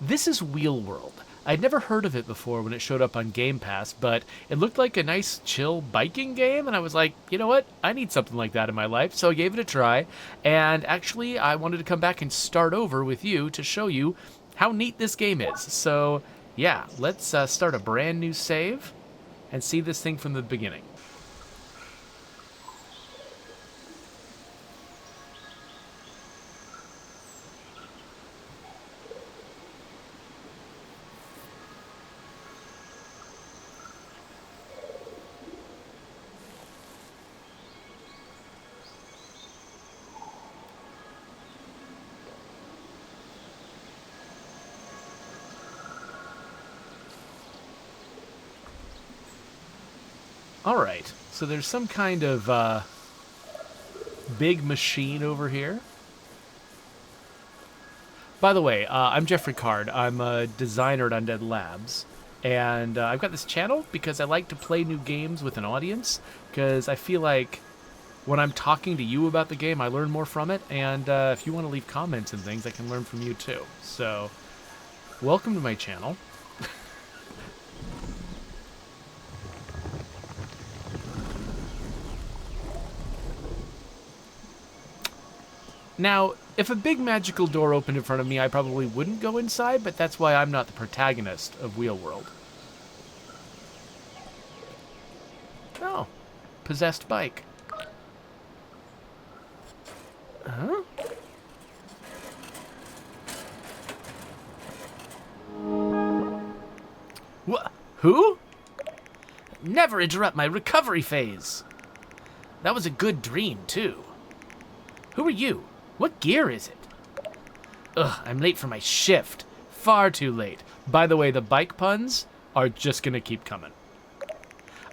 This is Wheel World. I'd never heard of it before when it showed up on Game Pass, but it looked like a nice, chill biking game, and I was like, you know what? I need something like that in my life, so I gave it a try. And actually, I wanted to come back and start over with you to show you how neat this game is. So, yeah, let's start a brand new save and see this thing from the beginning. Alright, so there's some kind of big machine over here. By the way, I'm Jeffrey Card. I'm a designer at Undead Labs. And I've got this channel because I like to play new games with an audience, because I feel like when I'm talking to you about the game, I learn more from it, and if you want to leave comments and things, I can learn from you too. So, welcome to my channel. Now, if a big magical door opened in front of me, I probably wouldn't go inside, but that's why I'm not the protagonist of Wheel World. Oh, possessed bike. Huh? Who? Never interrupt my recovery phase. That was a good dream, too. Who are you? What gear is it? Ugh, I'm late for my shift. Far too late. By the way, the bike puns are just gonna keep coming.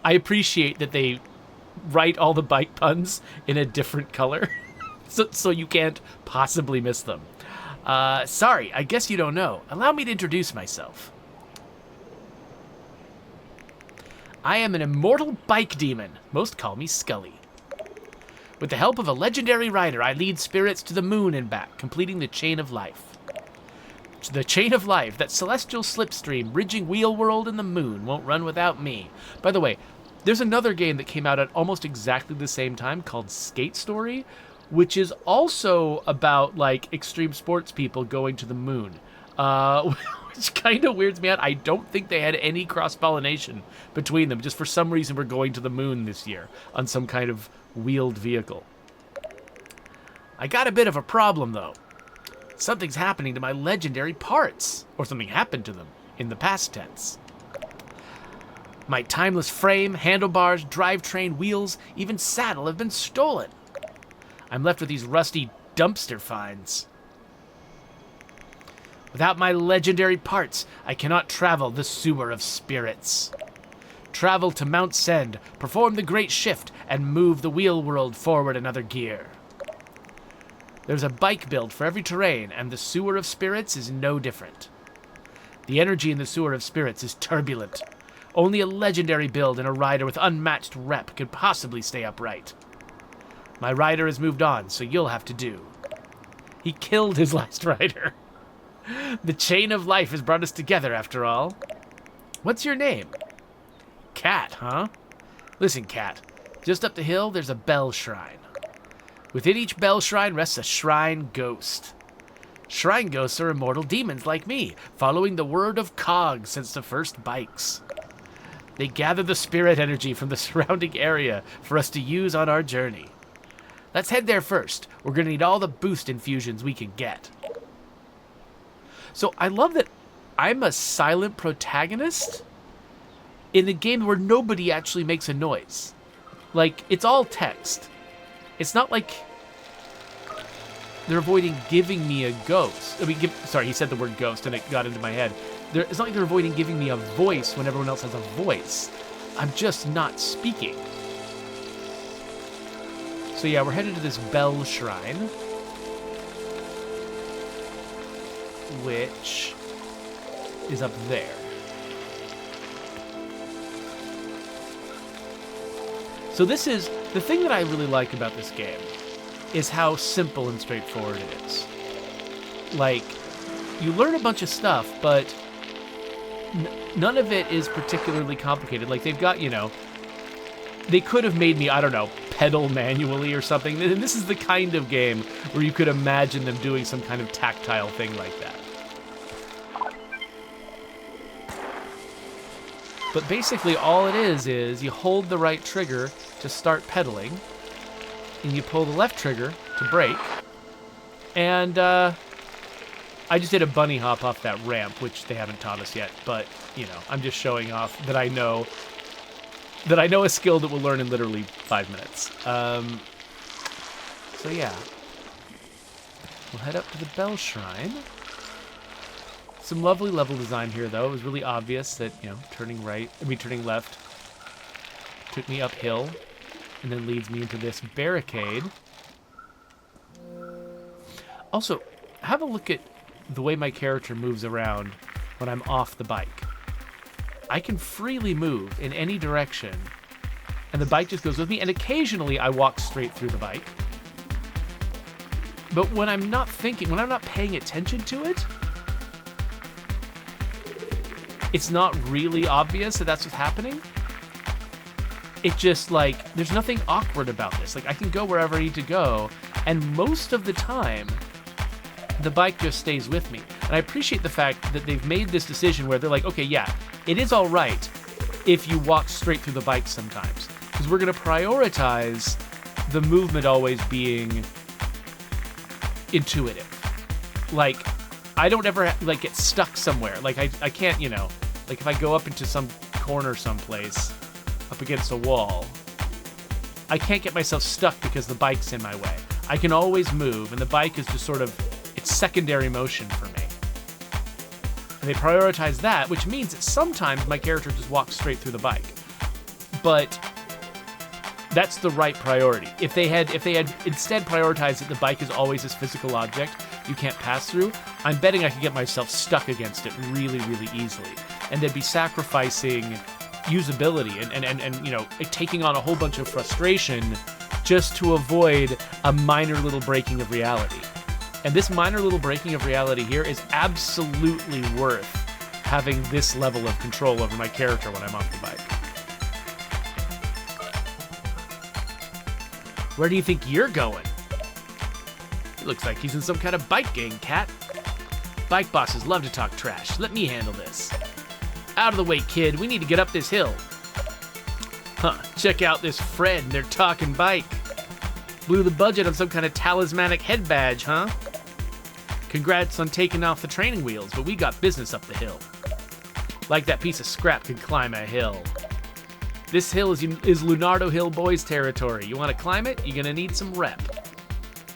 I appreciate that they write all the bike puns in a different color, so you can't possibly miss them. Sorry, I guess you don't know. Allow me to introduce myself. I am an immortal bike demon. Most call me Scully. With the help of a legendary rider, I lead spirits to the moon and back, completing the chain of life. The chain of life, that celestial slipstream bridging Wheel World and the moon, won't run without me. By the way, there's another game that came out at almost exactly the same time called Skate Story, which is also about, like, extreme sports people going to the moon. Which kind of weirds me out. I don't think they had any cross-pollination between them. Just for some reason, we're going to the moon this year on some kind of wheeled vehicle. I got a bit of a problem, though. Something's happening to my legendary parts. Or something happened to them, in the past tense. My timeless frame, handlebars, drivetrain, wheels, even saddle have been stolen. I'm left with these rusty dumpster finds. Without my legendary parts, I cannot travel the sewer of spirits. Travel to Mount Send, perform the great shift, and move the wheel world forward another gear. There's a bike build for every terrain, and the sewer of spirits is no different. The energy in the sewer of spirits is turbulent. Only a legendary build and a rider with unmatched rep could possibly stay upright. My rider has moved on, so you'll have to do. He killed his last rider. The chain of life has brought us together, after all. What's your name? Cat, huh? Listen, Cat. Just up the hill, there's a bell shrine. Within each bell shrine rests a shrine ghost. Shrine ghosts are immortal demons like me, following the word of Cog since the first bikes. They gather the spirit energy from the surrounding area for us to use on our journey. Let's head there first. We're going to need all the boost infusions we can get. So I love that I'm a silent protagonist in a game where nobody actually makes a noise. Like, it's all text. It's not like they're avoiding giving me a ghost. I mean, sorry, he said the word ghost and it got into my head. It's not like they're avoiding giving me a voice when everyone else has a voice. I'm just not speaking. So yeah, we're headed to this bell shrine, which is up there. So this is, the thing that I really like about this game is how simple and straightforward it is. Like, you learn a bunch of stuff, but none of it is particularly complicated. Like, they've got, they could have made me, I don't know, pedal manually or something. And this is the kind of game where you could imagine them doing some kind of tactile thing like that. But basically all it is you hold the right trigger to start pedaling, and you pull the left trigger to brake. And I just did a bunny hop off that ramp, which they haven't taught us yet, but, I'm just showing off that I know a skill that we'll learn in literally 5 minutes. So yeah. We'll head up to the Bell Shrine. Some lovely level design here, though. It was really obvious that, turning left took me uphill and then leads me into this barricade. Also, have a look at the way my character moves around when I'm off the bike. I can freely move in any direction, and the bike just goes with me, and occasionally I walk straight through the bike. But when I'm not paying attention to it, it's not really obvious that that's what's happening. It just, there's nothing awkward about this. I can go wherever I need to go, and most of the time, the bike just stays with me. And I appreciate the fact that they've made this decision where they're like, okay, yeah, it is all right if you walk straight through the bike sometimes, because we're going to prioritize the movement always being intuitive. I don't ever get stuck somewhere. I can't, if I go up into some corner someplace up against a wall, I can't get myself stuck because the bike's in my way. I can always move, and the bike is just sort of, it's secondary motion for me. And they prioritize that, which means that sometimes my character just walks straight through the bike. But that's the right priority. If they had instead prioritized that the bike is always this physical object you can't pass through, I'm betting I could get myself stuck against it really, really easily. And they'd be sacrificing usability and taking on a whole bunch of frustration just to avoid a minor little breaking of reality. And this minor little breaking of reality here is absolutely worth having this level of control over my character when I'm off the bike. Where do you think you're going? It looks like he's in some kind of bike gang, Cat. Bike bosses love to talk trash. Let me handle this. Out of the way, kid. We need to get up this hill. Huh, check out this Fred and their talking bike. Blew the budget on some kind of talismanic head badge, huh? Congrats on taking off the training wheels, but we got business up the hill. Like that piece of scrap can climb a hill. This hill is Leonardo Hill Boys territory. You want to climb it? You're going to need some rep.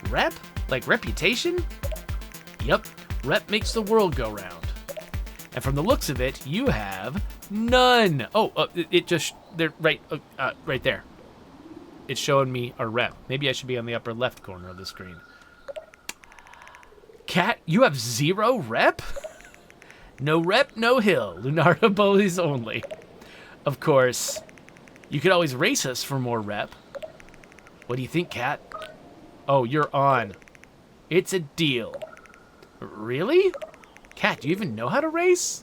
Rep? Like reputation? Yup, rep makes the world go round. And from the looks of it, you have none. Oh, they're right there. It's showing me a rep. Maybe I should be on the upper left corner of the screen. Cat, you have 0 rep? No rep, no hill. Leonardo Boys only. Of course, you could always race us for more rep. What do you think, Cat? Oh, you're on. It's a deal. Really? Cat, do you even know how to race?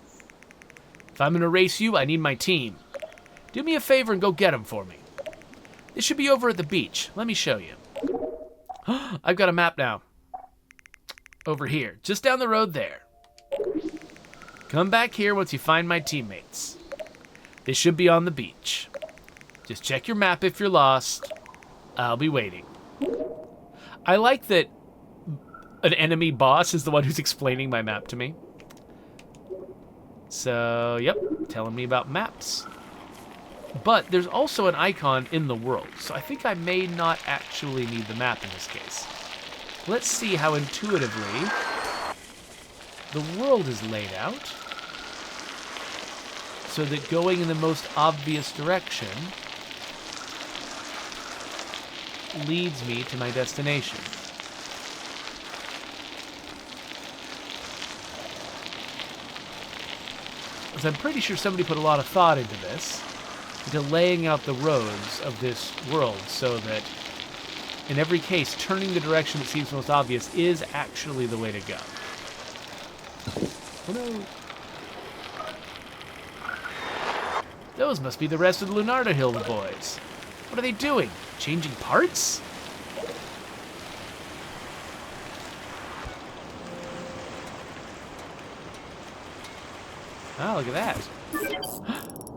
If I'm gonna race you, I need my team. Do me a favor and go get them for me. This should be over at the beach. Let me show you. I've got a map now. Over here, just down the road there. Come back here once you find my teammates. They should be on the beach. Just check your map if you're lost. I'll be waiting. I like that an enemy boss is the one who's explaining my map to me. So, yep, telling me about maps. But there's also an icon in the world, so I think I may not actually need the map in this case. Let's see how intuitively the world is laid out so that going in the most obvious direction leads me to my destination. Because I'm pretty sure somebody put a lot of thought into this, into laying out the roads of this world so that in every case, turning the direction that seems most obvious is actually the way to go. Oh no. Those must be the rest of the Lunardo Hill boys. What are they doing? Changing parts? Oh, look at that.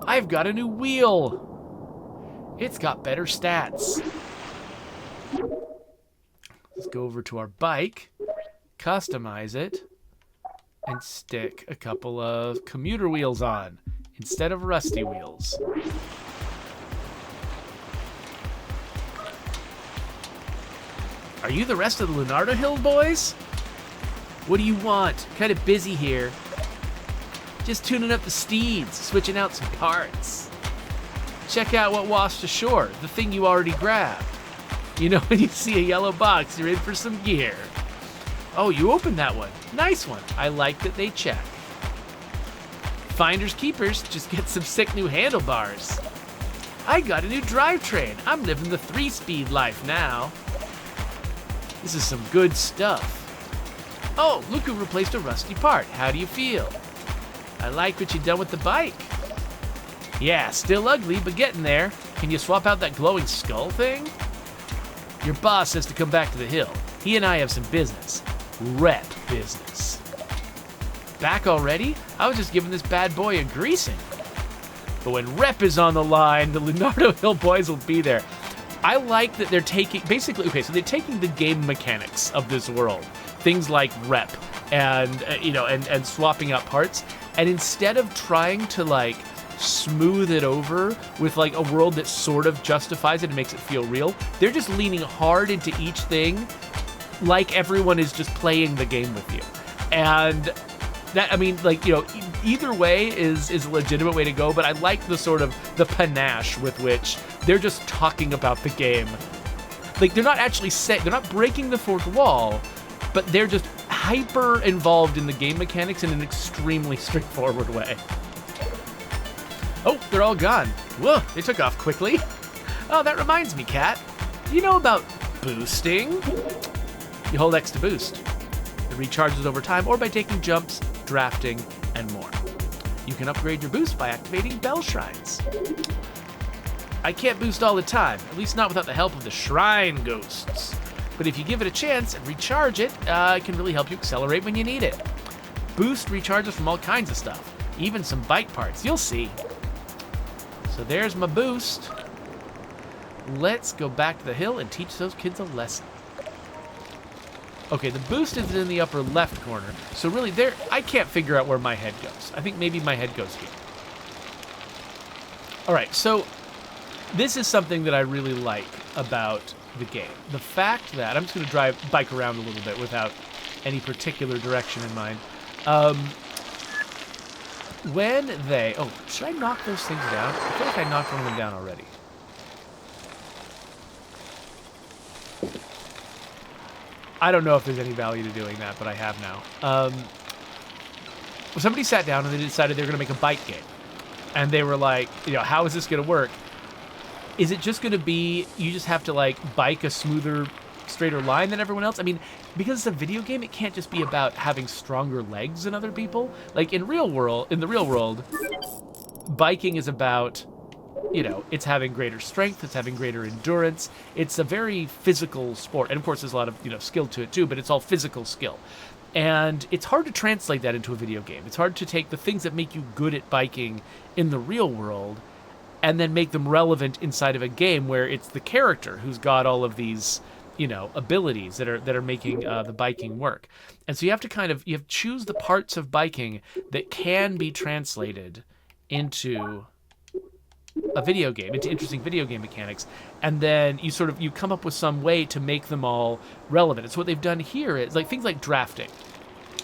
I've got a new wheel. It's got better stats. Let's go over to our bike, customize it, and stick a couple of commuter wheels on instead of rusty wheels. Are you the rest of the Lunardo Hill boys? What do you want? Kind of busy here. Just tuning up the steeds, switching out some parts. Check out what washed ashore, the thing you already grabbed. You know, when you see a yellow box, you're in for some gear. Oh, you opened that one. Nice one. I like that they check. Finders keepers, just get some sick new handlebars. I got a new drivetrain. I'm living the 3-speed life now. This is some good stuff. Oh, look who replaced a rusty part. How do you feel? I like what you done with the bike. Yeah, still ugly, but getting there. Can you swap out that glowing skull thing? Your boss says to come back to the hill. He and I have some business. Rep business. Back already? I was just giving this bad boy a greasing. But when rep is on the line, the Lunardo Hill boys will be there. I like that they're taking, basically, okay, so they're taking the game mechanics of this world. Things like rep and, and swapping out parts. And instead of trying to, like, smooth it over with, like, a world that sort of justifies it and makes it feel real, they're just leaning hard into each thing like everyone is just playing the game with you. And that, I mean, like, either way is a legitimate way to go, but I like the sort of the panache with which they're just talking about the game. Like, they're not actually they're not breaking the fourth wall, but they're just hyper involved in the game mechanics in an extremely straightforward way. Oh, they're all gone. Whoa, they took off quickly. Oh, that reminds me, Kat. Do you know about boosting? You hold X to boost. It recharges over time or by taking jumps, drafting, and more. You can upgrade your boost by activating bell shrines. I can't boost all the time, at least not without the help of the shrine ghosts. But if you give it a chance and recharge it, it can really help you accelerate when you need it. Boost recharges from all kinds of stuff, even some bike parts. You'll see. So there's my boost. Let's go back to the hill and teach those kids a lesson. Okay, the boost is in the upper left corner, so really I can't figure out where my head goes. I think maybe my head goes here. All right, so this is something that I really like about the game. The fact that, I'm just going to bike around a little bit without any particular direction in mind. Should I knock those things down? I feel like I knocked one of them down already. I don't know if there's any value to doing that, but I have now. Somebody sat down and they decided they were going to make a bike game. And they were like, how is this going to work? Is it just going to be, you just have to, like, bike a smoother, straighter line than everyone else? I mean, because it's a video game, it can't just be about having stronger legs than other people. Like, in the real world, biking is about, it's having greater strength, it's having greater endurance. It's a very physical sport. And, of course, there's a lot of, skill to it, too, but it's all physical skill. And it's hard to translate that into a video game. It's hard to take the things that make you good at biking in the real world and then make them relevant inside of a game where it's the character who's got all of these, abilities that are making the biking work. And so you have to choose the parts of biking that can be translated into a video game, into interesting video game mechanics, and then you come up with some way to make them all relevant. It's what they've done here is like things like drafting.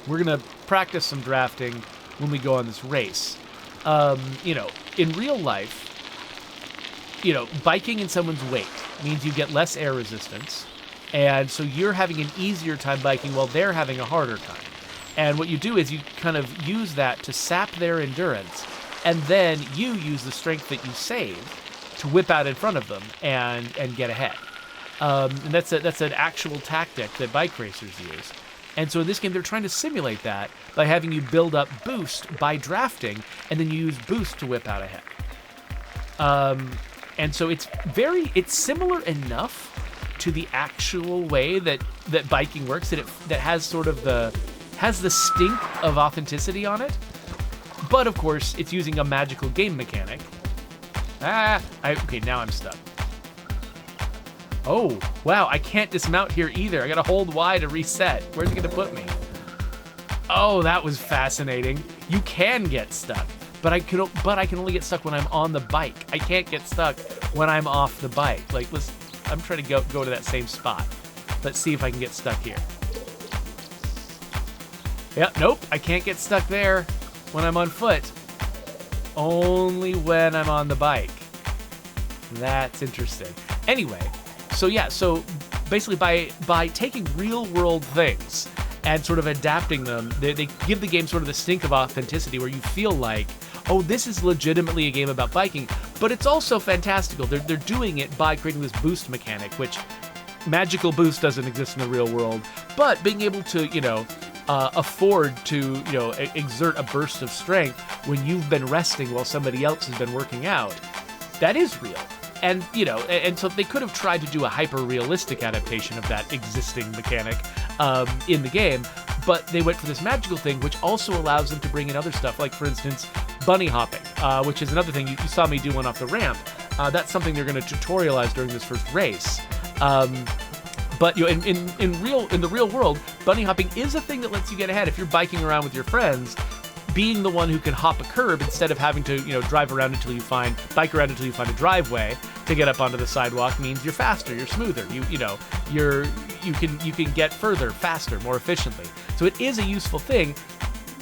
We're gonna practice some drafting when we go on this race. In real life, biking in someone's wake means you get less air resistance, and so you're having an easier time biking while they're having a harder time. And what you do is you kind of use that to sap their endurance, and then you use the strength that you save to whip out in front of them and get ahead. And that's an actual tactic that bike racers use. And so in this game, they're trying to simulate that by having you build up boost by drafting, and then you use boost to whip out ahead. And so it's similar enough to the actual way that biking works, that has sort of the stink of authenticity on it. But of course, it's using a magical game mechanic. Okay, now I'm stuck. Oh, wow, I can't dismount here either. I gotta hold Y to reset. Where's it gonna put me? Oh, that was fascinating. You can get stuck, but I can only get stuck when I'm on the bike. I can't get stuck when I'm off the bike. Like, I'm trying to go to that same spot. Let's see if I can get stuck here. Yep, nope, I can't get stuck there when I'm on foot. Only when I'm on the bike. That's interesting. Anyway, so basically by taking real world things and sort of adapting them, they give the game sort of the stink of authenticity where you feel like, oh, this is legitimately a game about biking, but it's also fantastical. They're doing it by creating this boost mechanic, which magical boost doesn't exist in the real world, but being able to, afford to, exert a burst of strength when you've been resting while somebody else has been working out, that is real. And, and so they could have tried to do a hyper-realistic adaptation of that existing mechanic in the game, but they went for this magical thing, which also allows them to bring in other stuff, like, for instance, bunny hopping, which is another thing. You saw me do one off the ramp. That's something they're going to tutorialize during this first race. But in the real world, bunny hopping is a thing that lets you get ahead. If you're biking around with your friends, being the one who can hop a curb instead of having to, bike around until you find a driveway to get up onto the sidewalk means you're faster, you're smoother, you can get further, faster, more efficiently. So it is a useful thing.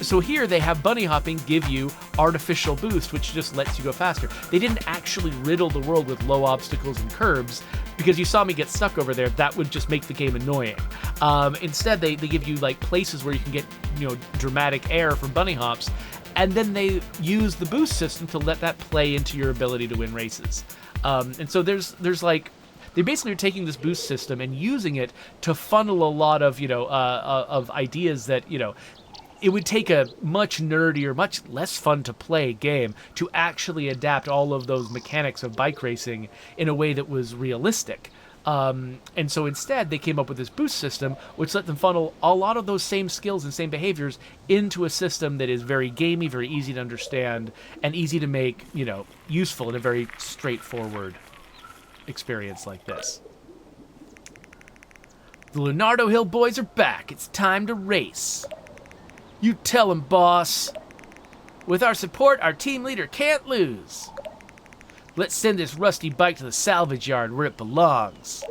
So here they have bunny hopping give you artificial boost, which just lets you go faster. They didn't actually riddle the world with low obstacles and curbs, because you saw me get stuck over there. That would just make the game annoying. Instead, they give you like places where you can get dramatic air from bunny hops, and then they use the boost system to let that play into your ability to win races. And so there's like, they basically are taking this boost system and using it to funnel a lot of of ideas that it would take a much nerdier, much less fun to play game to actually adapt all of those mechanics of bike racing in a way that was realistic. And so instead, they came up with this boost system, which let them funnel a lot of those same skills and same behaviors into a system that is very gamey, very easy to understand, and easy to make, useful in a very straightforward experience like this. The Leonardo Hill boys are back. It's time to race. You tell him, boss. With our support, our team leader can't lose. Let's send this rusty bike to the salvage yard where it belongs.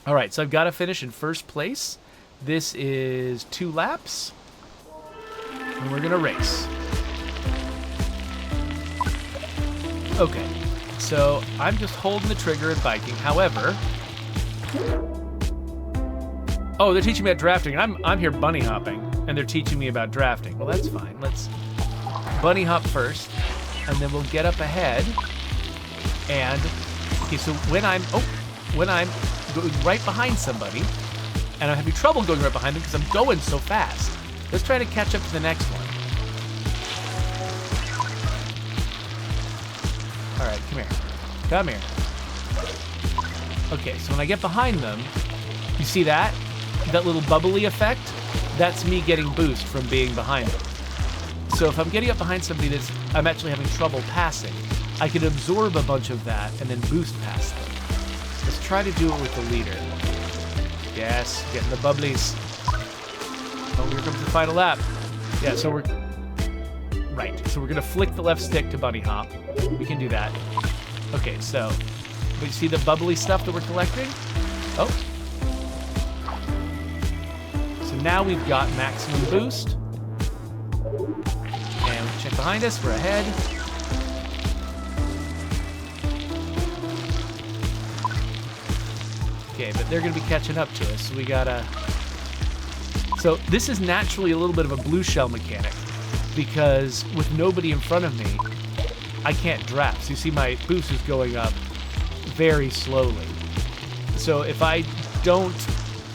All right, so I've got to finish in first place. This is 2 laps, and we're gonna race. Okay, so I'm just holding the trigger and biking. However, oh, they're teaching me about drafting. I'm here bunny hopping, and they're teaching me about drafting. Well, that's fine. Let's bunny hop first, and then we'll get up ahead. And okay, so when I'm going right behind somebody, and I'm having trouble going right behind them because I'm going so fast. Let's try to catch up to the next one. All right, come here. Come here. Okay, so when I get behind them, you see that? That little bubbly effect? That's me getting boost from being behind them. So if I'm getting up behind somebody that I'm actually having trouble passing, I can absorb a bunch of that and then boost past them. Let's try to do it with the leader. Yes, getting the bubblies. Oh, here comes the final lap. Yeah, so we're gonna flick the left stick to bunny hop. We can do that. Okay, so you see the bubbly stuff that we're collecting? Oh. So now we've got maximum boost. And we check behind us, we're ahead. Okay, but they're gonna be catching up to us, so we gotta... So this is naturally a little bit of a blue shell mechanic, because with nobody in front of me, I can't draft. So you see my boost is going up very slowly. So if I don't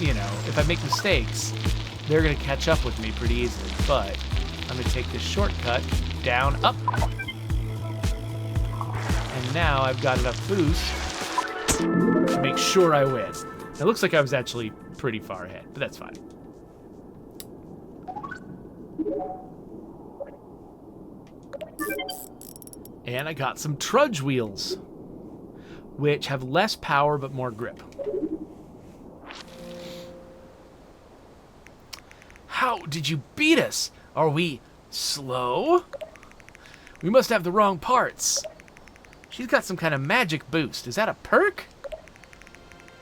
you know, if I make mistakes, they're going to catch up with me pretty easily. But I'm going to take this shortcut down, up. And now I've got enough boost to make sure I win. It looks like I was actually pretty far ahead, but that's fine. And I got some trudge wheels, which have less power but more grip. How did you beat us? Are we slow? We must have the wrong parts. She's got some kind of magic boost. Is that a perk?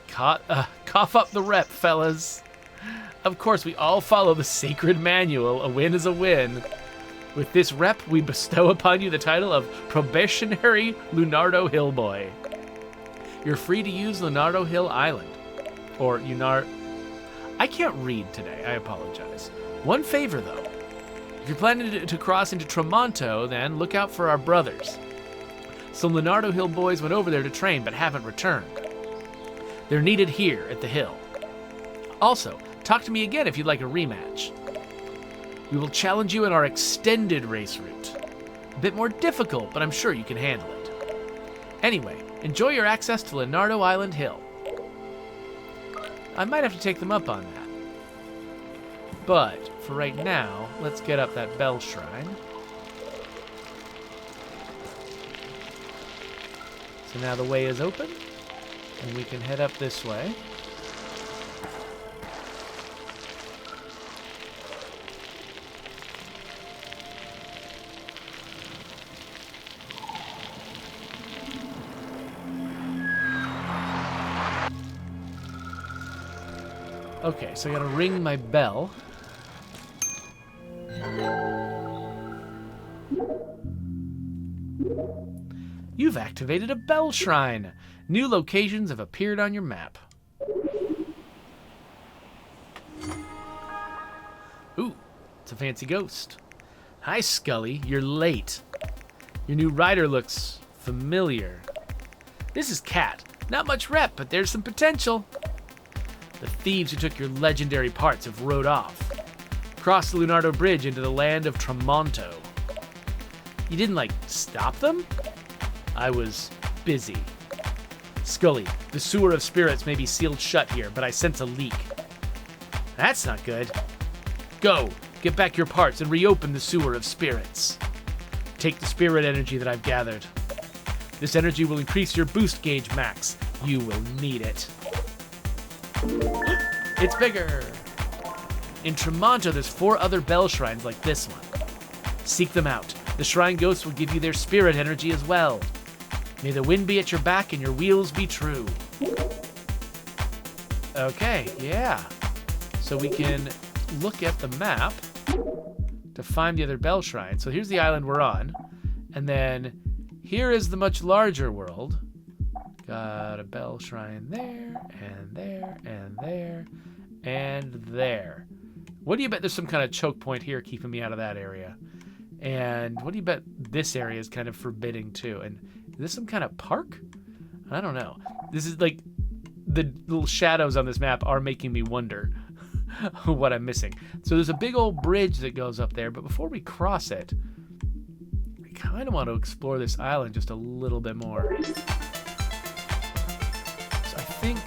Cough up the rep, fellas. Of course, we all follow the sacred manual. A win is a win. With this rep, we bestow upon you the title of Probationary Lunardo Hill Boy. You're free to use Lunardo Hill Island. Or I can't read today, I apologize. One favor, though. If you're planning to cross into Tremonto, then look out for our brothers. Some Lunardo Hill boys went over there to train, but haven't returned. They're needed here at the hill. Also, talk to me again if you'd like a rematch. We will challenge you in our extended race route. A bit more difficult, but I'm sure you can handle it. Anyway, enjoy your access to Lunardo Island Hill. I might have to take them up on that. But, for right now, let's get up that bell shrine. So now the way is open, and we can head up this way. Okay, so I gotta ring my bell. You've activated a bell shrine. New locations have appeared on your map. Ooh, it's a fancy ghost. Hi, Scully. You're late. Your new rider looks familiar. This is Kat. Not much rep, but there's some potential. The thieves who took your legendary parts have rode off. Crossed the Lunardo Bridge into the land of Tremonto. You didn't, stop them? I was busy. Scully, the sewer of spirits may be sealed shut here, but I sense a leak. That's not good. Go, get back your parts and reopen the sewer of spirits. Take the spirit energy that I've gathered. This energy will increase your boost gauge max. You will need it. It's bigger. In Tremonto, there's 4 other bell shrines like this one. Seek them out. The shrine ghosts will give you their spirit energy as well. May the wind be at your back and your wheels be true. Okay, yeah. So we can look at the map to find the other bell shrine. So here's the island we're on. And then here is the much larger world. Got a bell shrine there, and there, and there, and there. What do you bet there's some kind of choke point here keeping me out of that area? And what do you bet this area is kind of forbidding too? And is this some kind of park? I don't know. This is the little shadows on this map are making me wonder what I'm missing. So there's a big old bridge that goes up there, but before we cross it, I kind of want to explore this island just a little bit more. So I think,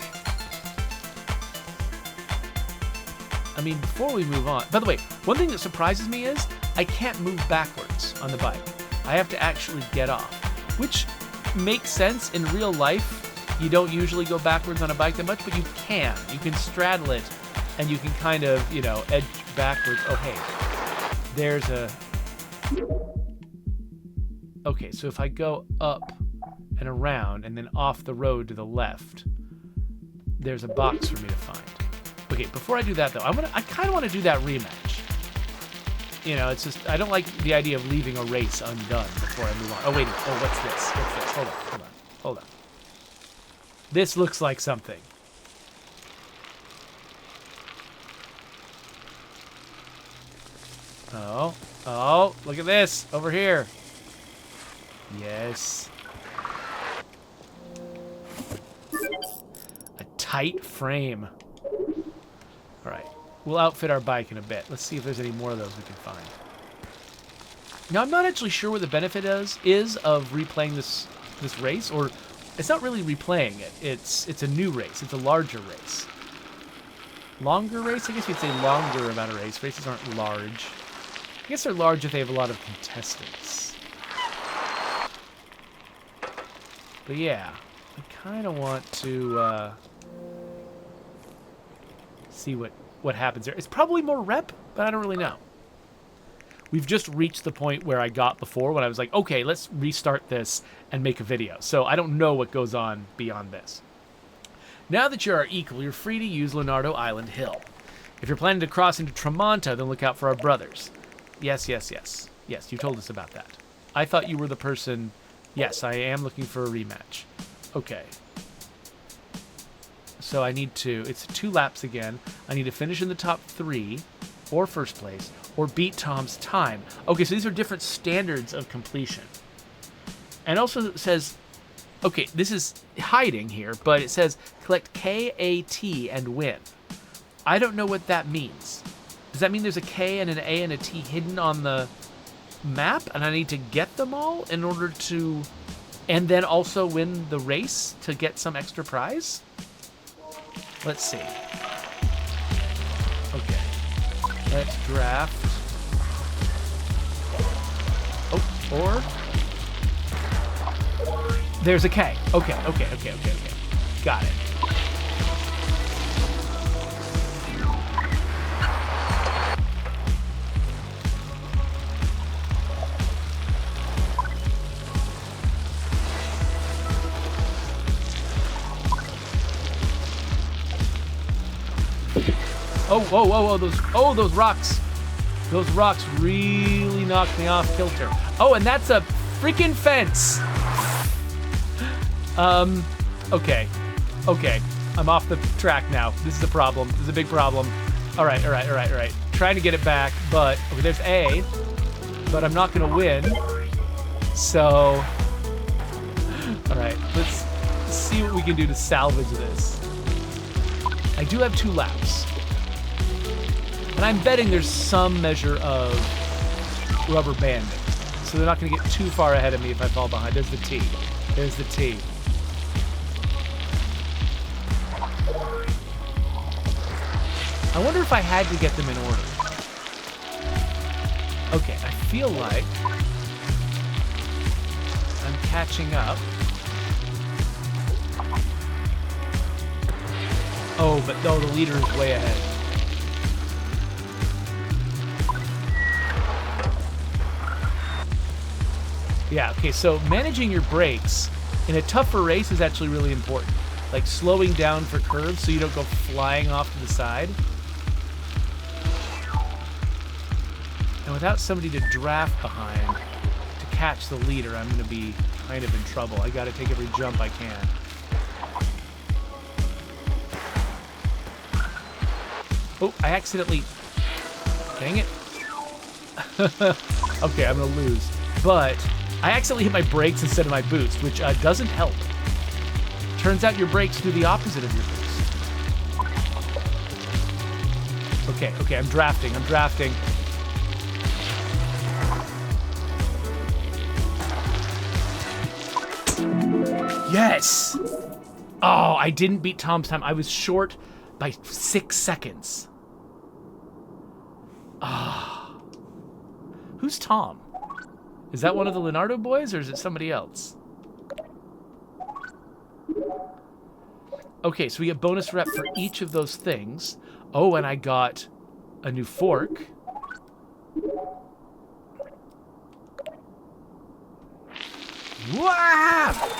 before we move on, by the way, one thing that surprises me is I can't move backwards on the bike. I have to actually get off, which makes sense in real life. You don't usually go backwards on a bike that much, but you can. You can straddle it, and you can kind of, edge backwards. Oh, hey, there's a... Okay, so if I go up and around and then off the road to the left, there's a box for me to find. Okay, before I do that, though, I kind of want to do that rematch. It's just, I don't like the idea of leaving a race undone before I move on. Oh, wait, what's this? Hold on. This looks like something. Oh, look at this, over here. Yes. A tight frame. All right. We'll outfit our bike in a bit. Let's see if there's any more of those we can find. Now, I'm not actually sure what the benefit is of replaying this race, or it's not really replaying it. It's a new race. It's a larger race. Longer race? I guess you'd say longer amount of race. Races aren't large. I guess they're large if they have a lot of contestants. But yeah, I kind of want to see what happens there. It's probably more rep, but I don't really know. We've just reached the point where I got before when I was like, okay, let's restart this and make a video. So I don't know what goes on beyond this. Now that you're our equal, you're free to use Leonardo Island Hill. If you're planning to cross into Tremonta, then look out for our brothers. Yes, yes, yes. Yes, you told us about that. I thought you were the person... Yes, I am looking for a rematch. Okay. So I need to... It's 2 laps again. I need to finish in the top 3, or first place, or beat Tom's time. Okay, so these are different standards of completion. And also it says... Okay, this is hiding here, but it says collect KAT and win. I don't know what that means. Does that mean there's a K and an A and a T hidden on the map, and I need to get them all in order to... And then also win the race to get some extra prize? Let's see. Okay. Let's draft. Oh, or... There's a K. Okay. Got it. Oh, whoa, those rocks. Those rocks really knocked me off kilter. Oh, and that's a freaking fence. Okay. I'm off the track now. This is a problem. This is a big problem. All right. Trying to get it back, but okay, there's A, but I'm not gonna win. So, all right, let's see what we can do to salvage this. I do have 2 laps, and I'm betting there's some measure of rubber banding, so they're not gonna get too far ahead of me if I fall behind. There's the T. There's the T. I wonder if I had to get them in order. Okay, I feel like I'm catching up. Oh, but no, the leader is way ahead. Yeah, okay, so managing your brakes in a tougher race is actually really important. Like slowing down for curves so you don't go flying off to the side. And without somebody to draft behind to catch the leader, I'm going to be kind of in trouble. I got to take every jump I can. Oh, I accidentally... Dang it. Okay, I'm going to lose. But I accidentally hit my brakes instead of my boost, which doesn't help. Turns out your brakes do the opposite of your boost. Okay, I'm drafting. Yes! Oh, I didn't beat Tom's time. I was short by 6 seconds. Ah. Who's Tom? Is that one of the Leonardo boys, or is it somebody else? Okay, so we get bonus rep for each of those things. Oh, and I got a new fork. Wow!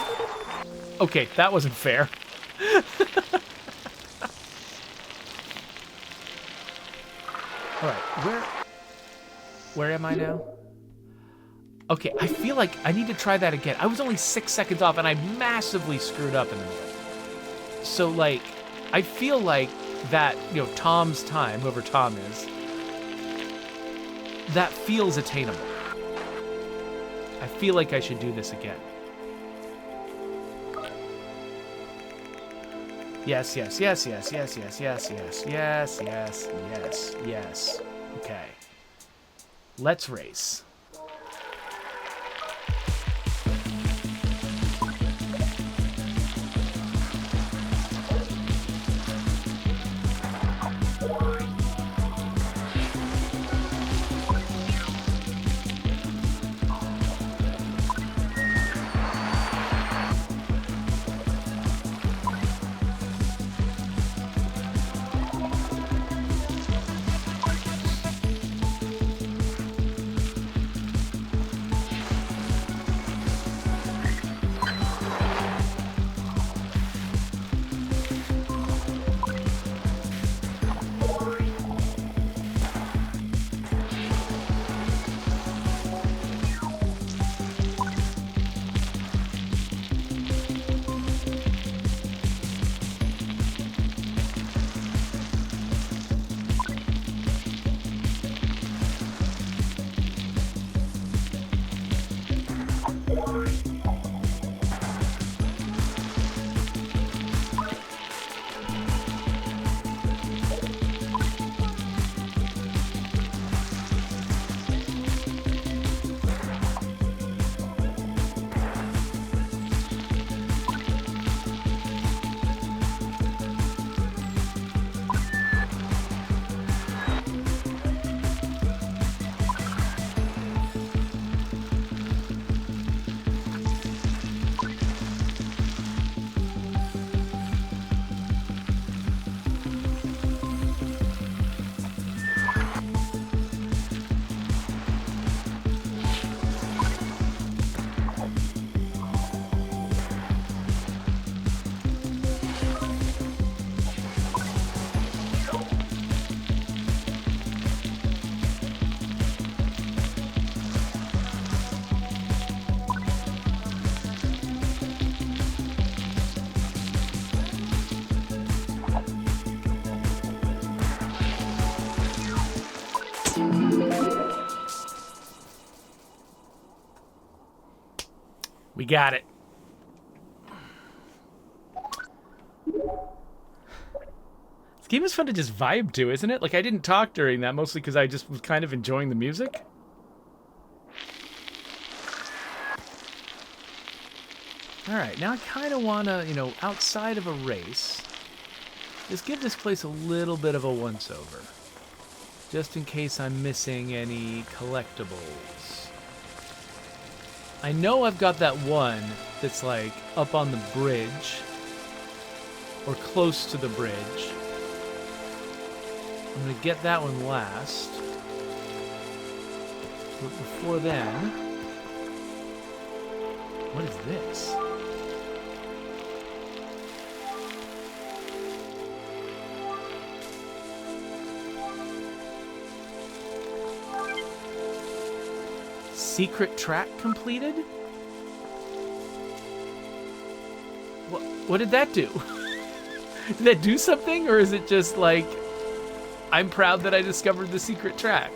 Okay, that wasn't fair. All right, where am I now? Okay, I feel like I need to try that again. I was only 6 seconds off, and I massively screwed up in the middle. So, like, I feel like that, you know, Tom's time, whoever Tom is, that feels attainable. I feel like I should do this again. Yes, yes, yes, yes, yes, yes, yes, yes, yes, yes, yes, yes. Okay. Let's race. We got it. This game is fun to just vibe to, isn't it? Like, I didn't talk during that, mostly because I just was kind of enjoying the music. Alright, now I kind of want to, outside of a race, just give this place a little bit of a once-over. Just in case I'm missing any collectibles. I know I've got that one that's, like, up on the bridge. Or close to the bridge. I'm going to get that one last. But before then... What is this? Secret track completed? What did that do? Did that do something, or is it just like, I'm proud that I discovered the secret track?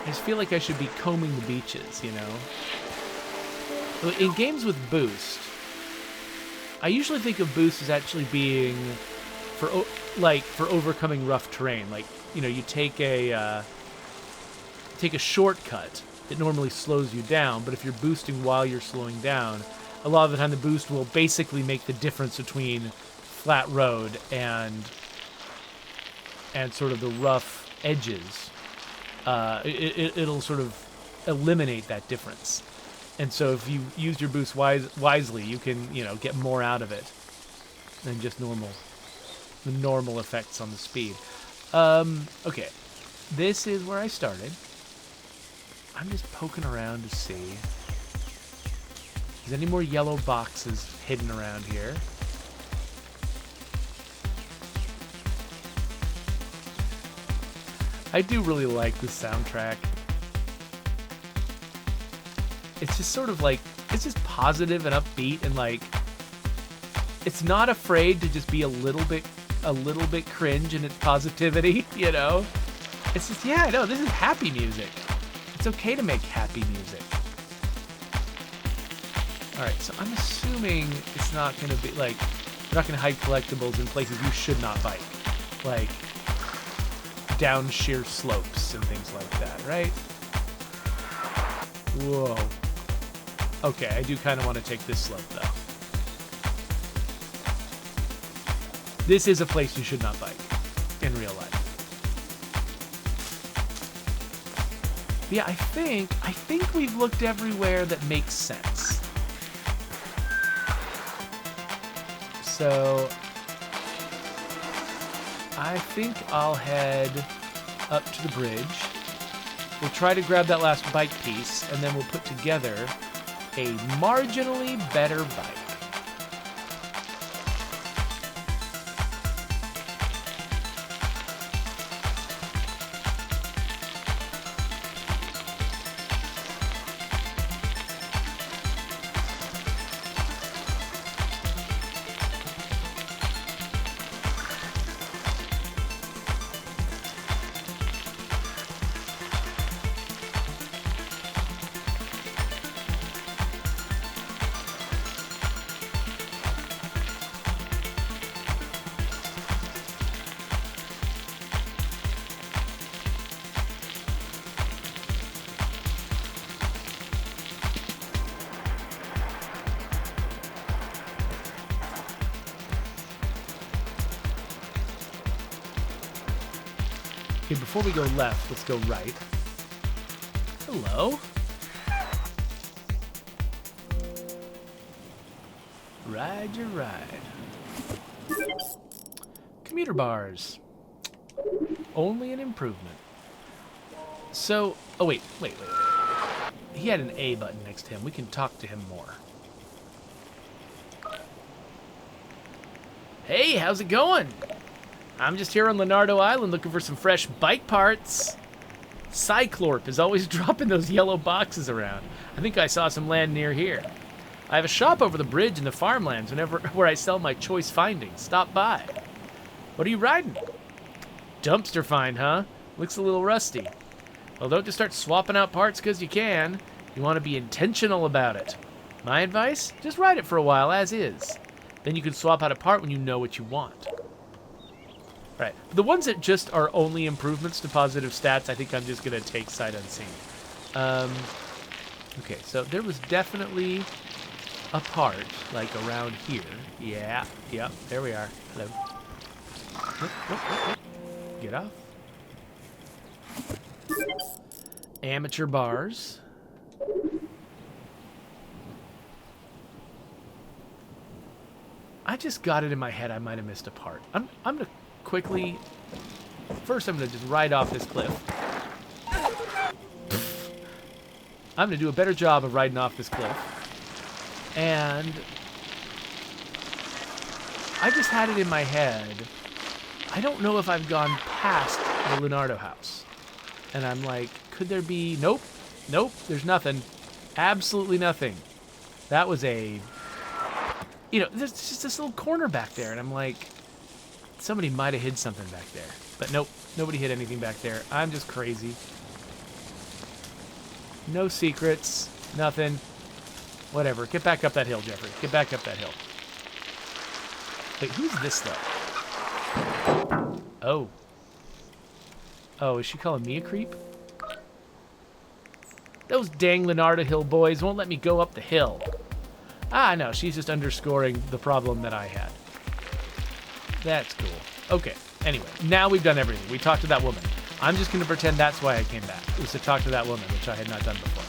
I just feel like I should be combing the beaches, In games with boost, I usually think of boost as actually being for overcoming rough terrain. Like, you take a shortcut that normally slows you down, but if you're boosting while you're slowing down, a lot of the time the boost will basically make the difference between flat road and sort of the rough edges. It'll sort of eliminate that difference. And so if you use your boost wisely, you can, get more out of it than just the normal effects on the speed. Okay. This is where I started. I'm just poking around to see if there's any more yellow boxes hidden around here. I do really like the soundtrack. It's just sort of like, it's just positive and upbeat, and like, it's not afraid to just be a little bit cringe in its positivity, It's just, this is happy music. It's it's okay to make happy music. Alright, so I'm assuming it's not going to be, like, we're not going to hide collectibles in places you should not bike. Like, down sheer slopes and things like that, right? Whoa. Okay, I do kind of want to take this slope, though. This is a place you should not bike in real life. Yeah, I think we've looked everywhere that makes sense. So I think I'll head up to the bridge. We'll try to grab that last bike piece, and then we'll put together a marginally better bike. Okay, before we go left, let's go right. Hello? Ride your ride. Commuter bars. Only an improvement. So, oh wait. He had an A button next to him. We can talk to him more. Hey, how's it going? I'm just here on Leonardo Island looking for some fresh bike parts. Cyclorp is always dropping those yellow boxes around. I think I saw some land near here. I have a shop over the bridge in the farmlands where I sell my choice findings. Stop by. What are you riding? Dumpster find, huh? Looks a little rusty. Well, don't just start swapping out parts because you can. You want to be intentional about it. My advice? Just ride it for a while as is. Then you can swap out a part when you know what you want. Right. The ones that just are only improvements to positive stats, I think I'm just going to take sight unseen. Okay, so there was definitely a part, like, around here. Yeah, there we are. Hello. Whoop. Get off. Amateur bars. I just got it in my head I might have missed a part. I'm going to quickly... First, I'm going to just ride off this cliff. I'm going to do a better job of riding off this cliff. And... I just had it in my head. I don't know if I've gone past the Leonardo house. And I'm like, could there be... Nope, there's nothing. Absolutely nothing. That was a... You know, there's just this little corner back there, and I'm like, somebody might have hid something back there. But nope, nobody hid anything back there. I'm just crazy. No secrets, nothing. Whatever, get back up that hill, Jeffrey. Get back up that hill. Wait, who's this, though? Oh. Oh, is she calling me a creep? Those dang Leonardo Hill boys won't let me go up the hill. Ah, no, she's just underscoring the problem that I had. That's cool. Okay, anyway, now we've done everything. We talked to that woman. I'm just going to pretend that's why I came back. It was to talk to that woman, which I had not done before.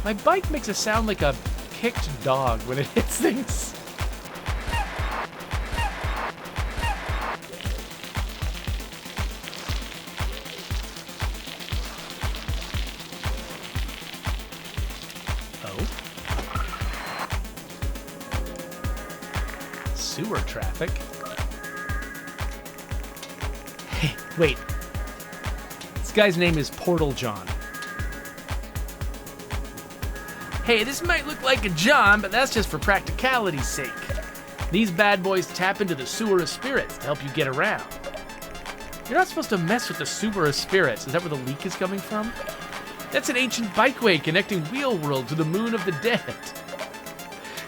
My bike makes it sound like a kicked dog when it hits things. Oh. Sewer traffic. Hey, wait. guy's name is Portal John. Hey, this might look like a John, but that's just for practicality's sake. These bad boys tap into the sewer of spirits to help you get around. You're not supposed to mess with the sewer of spirits. Is that where the leak is coming from? That's an ancient bikeway connecting Wheel World to the Moon of the Dead.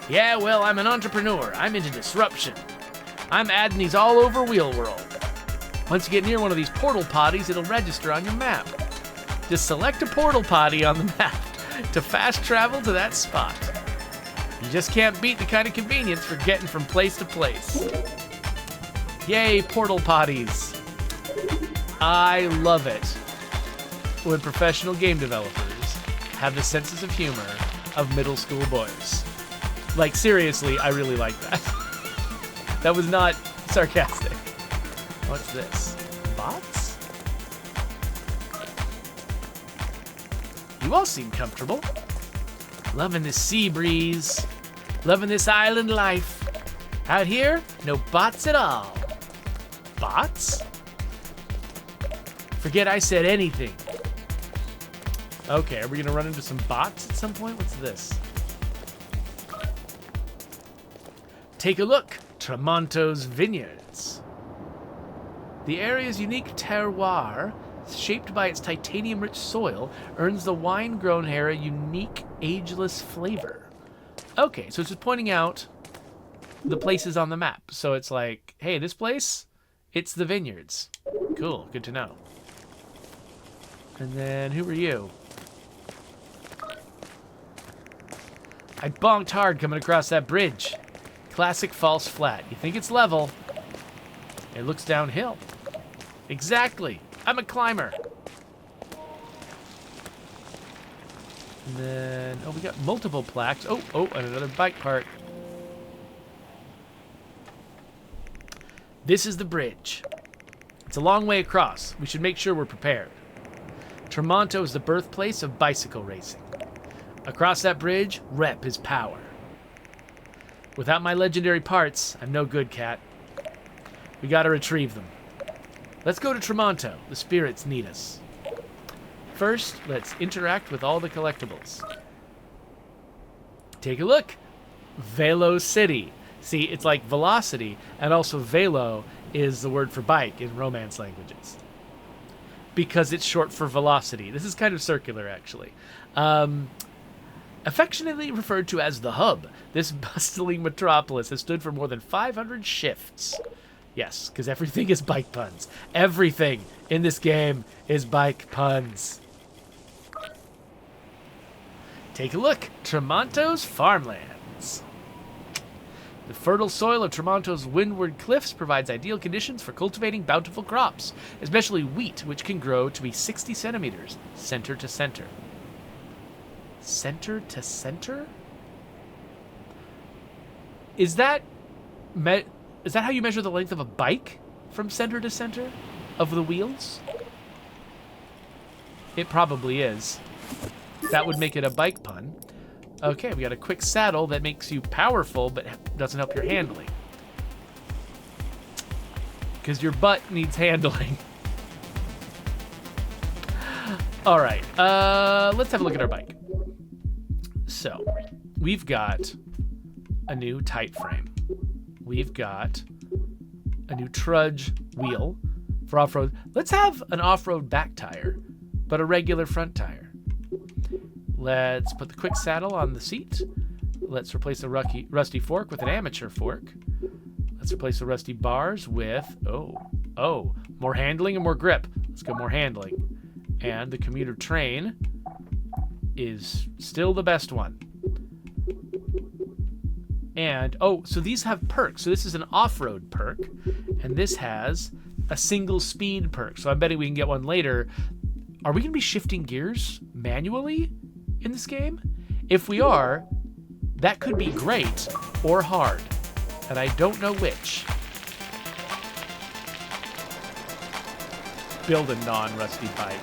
Yeah, well, I'm an entrepreneur. I'm into disruption. I'm adding these all over Wheel World. Once you get near one of these portal potties, it'll register on your map. Just select a portal potty on the map to fast travel to that spot. You just can't beat the kind of convenience for getting from place to place. Yay, portal potties. I love it when professional game developers have the senses of humor of middle school boys. Like, seriously, I really like that. That was not sarcastic. What's this? Bots? You all seem comfortable. Loving this sea breeze. Loving this island life. Out here, no bots at all. Bots? Forget I said anything. Okay, are we gonna run into some bots at some point? What's this? Take a look. Tramonto's Vineyards. The area's unique terroir, shaped by its titanium-rich soil, earns the wine-grown hair a unique, ageless flavor. Okay, so it's just pointing out the places on the map. So it's like, hey, this place, it's the vineyards. Cool, good to know. And then, who are you? I bonked hard coming across that bridge. Classic false flat. You think it's level. It looks downhill. Exactly. I'm a climber. And then, oh, we got multiple plaques. Oh, and another bike part. This is the bridge. It's a long way across. We should make sure we're prepared. Tramonto is the birthplace of bicycle racing. Across that bridge, rep is power. Without my legendary parts, I'm no good, Cat. We gotta retrieve them. Let's go to Tramonto. The spirits need us. First, let's interact with all the collectibles. Take a look. Velo City. See, it's like velocity, and also velo is the word for bike in Romance languages. Because it's short for velocity. This is kind of circular, actually. Affectionately referred to as the Hub, this bustling metropolis has stood for more than 500 shifts. Yes, because everything is bike puns. Everything in this game is bike puns. Take a look. Tramonto's farmlands. The fertile soil of Tramonto's windward cliffs provides ideal conditions for cultivating bountiful crops, especially wheat, which can grow to be 60 centimeters, center to center. Center to center? Is that how you measure the length of a bike? From center to center? Of the wheels? It probably is. That would make it a bike pun. Okay, we got a quick saddle that makes you powerful but doesn't help your handling. Because your butt needs handling. Alright, let's have a look at our bike. So, we've got a new tight frame. We've got a new trudge wheel for off-road. Let's have an off-road back tire, but a regular front tire. Let's put the quick saddle on the seat. Let's replace the rusty fork with an amateur fork. Let's replace the rusty bars with, more handling and more grip. Let's go more handling. And the commuter train is still the best one. And, so these have perks. So this is an off-road perk, and this has a single speed perk. So I'm betting we can get one later. Are we going to be shifting gears manually in this game? If we are, that could be great or hard, and I don't know which. Build a non-rusty bike.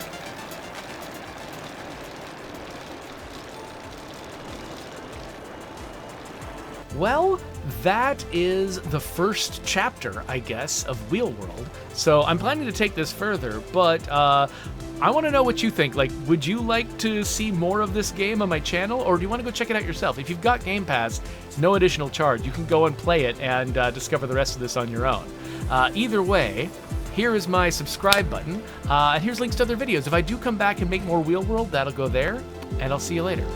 Well, that is the first chapter, I guess, of Wheel World. So I'm planning to take this further, but I want to know what you think. Like, would you like to see more of this game on my channel, or do you want to go check it out yourself? If you've got Game Pass, it's no additional charge. You can go and play it and discover the rest of this on your own. Either way, here is my subscribe button, and here's links to other videos. If I do come back and make more Wheel World, that'll go there, and I'll see you later.